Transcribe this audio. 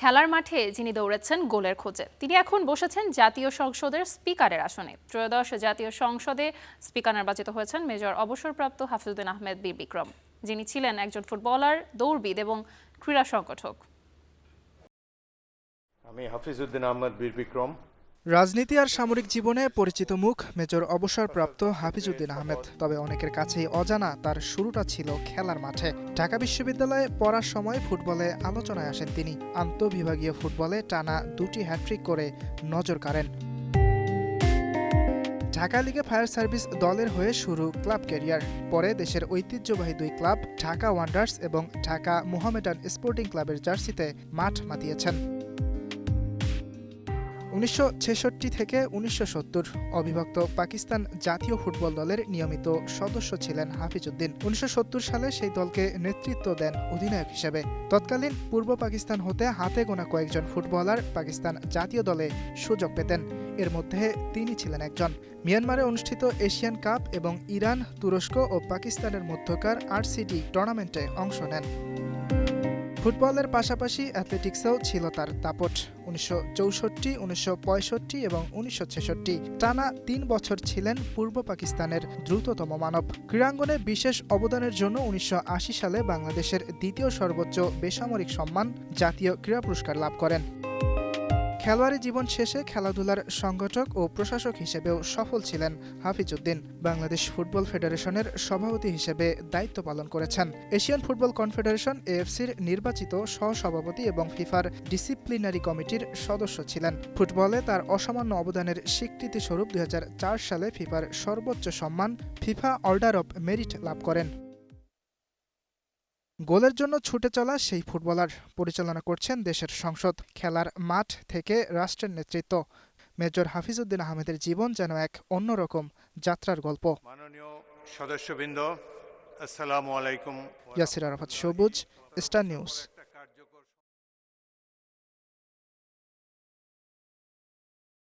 খেলার মাঠে যিনি দৌড়েছেন গোলের খোঁজে, তিনি এখন বসেছেন জাতীয় সংসদের স্পিকারের আসনে। ত্রয়োদশ জাতীয় সংসদে স্পিকার নির্বাচিত হয়েছেন মেজর অবসরপ্রাপ্ত হাফিজউদ্দিন আহমেদ বীর বিক্রম, যিনি ছিলেন একজন ফুটবলার, দৌড়বিদ এবং ক্রীড়া সংগঠক। আমি হাফিজউদ্দিন আহমেদ বীর বিক্রম। রাজনীতি আর সামরিক জীবনে পরিচিত মুখ মেজর অবসরপ্রাপ্ত হাফিজউদ্দিন আহমেদ, তবে অনেকের কাছেই অজানা তার শুরুটা ছিল খেলার মাঠে। ঢাকা বিশ্ববিদ্যালয়ে পড়ার সময় ফুটবলে আলোচনায় আসেন তিনি। আন্তঃবিভাগীয় ফুটবলে টানা 2টি হ্যাট্রিক করে নজর কাড়েন। ঢাকা লিগে ফায়ার সার্ভিস দলের হয়ে শুরু ক্লাব ক্যারিয়ার। পরে দেশের ঐতিহ্যবাহী 2 ক্লাব ঢাকা ওয়ান্ডার্স এবং ঢাকা মোহামেডান স্পোর্টিং ক্লাবের জার্সিতে মাঠ মাতিয়েছেন। 1966 থেকে 1970 অবিভক্ত পাকিস্তান জাতীয় ফুটবল দলের নিয়মিত সদস্য ছিলেন হাফিজউদ্দিন। 1970 সালে সেই দলকে নেতৃত্ব দেন অধিনায়ক হিসেবে। তৎকালীন পূর্ব পাকিস্তান হতে হাতে গোনা কয়েকজন ফুটবলার পাকিস্তান জাতীয় দলে সুযোগ পেতেন, এর মধ্যে তিনি ছিলেন একজন। মিয়ানমারে অনুষ্ঠিত এশিয়ান কাপ এবং ইরান, তুরস্ক ও পাকিস্তানের মধ্যকার আরসিডি টুর্নামেন্টে অংশ নেন। ফুটবলের পাশাপাশি অ্যাথলেটিক্সেও ছিল তার দাপট। 1964, 1965 এবং 1966 টানা 3 বছর ছিলেন পূর্ব পাকিস্তানের দ্রুততম মানব। ক্রীড়াঙ্গনে বিশেষ অবদানের জন্য 1980 সালে বাংলাদেশের দ্বিতীয় সর্বোচ্চ বেসামরিক সম্মান জাতীয় ক্রীড়া পুরস্কার লাভ করেন। খেলোয়াড়ী জীবন শেষে খেলাধুলার সংগঠক ও প্রশাসক হিসেবেও সফল ছিলেন হাফিজউদ্দিন। বাংলাদেশ ফুটবল ফেডারেশনের সভাপতি হিসেবে দায়িত্ব পালন করেছেন। এশিয়ান ফুটবল কনফেডারেশন এএফসির নির্বাচিত সহসভাপতি এবং ফিফার ডিসিপ্লিনারি কমিটির সদস্য ছিলেন। ফুটবলে তার অসামান্য অবদানের স্বীকৃতিস্বরূপ 2004 সালে ফিফার সর্বোচ্চ সম্মান ফিফা অর্ডার অব মেরিট লাভ করেন। গোলের জন্য ছুটে চলা সেই ফুটবলার পরিচালনা করছেন দেশের সংসদ। খেলার মাঠ থেকে রাষ্ট্রের নেতৃত্ব। মেজর হাফিজউদ্দিন আহমেদের জীবন যেন এক অন্যরকম যাত্রার গল্প। মাননীয় সদস্যবৃন্দ, আসসালামু আলাইকুম। ইয়াসির আরাফাত সবুজ, স্টার নিউজ।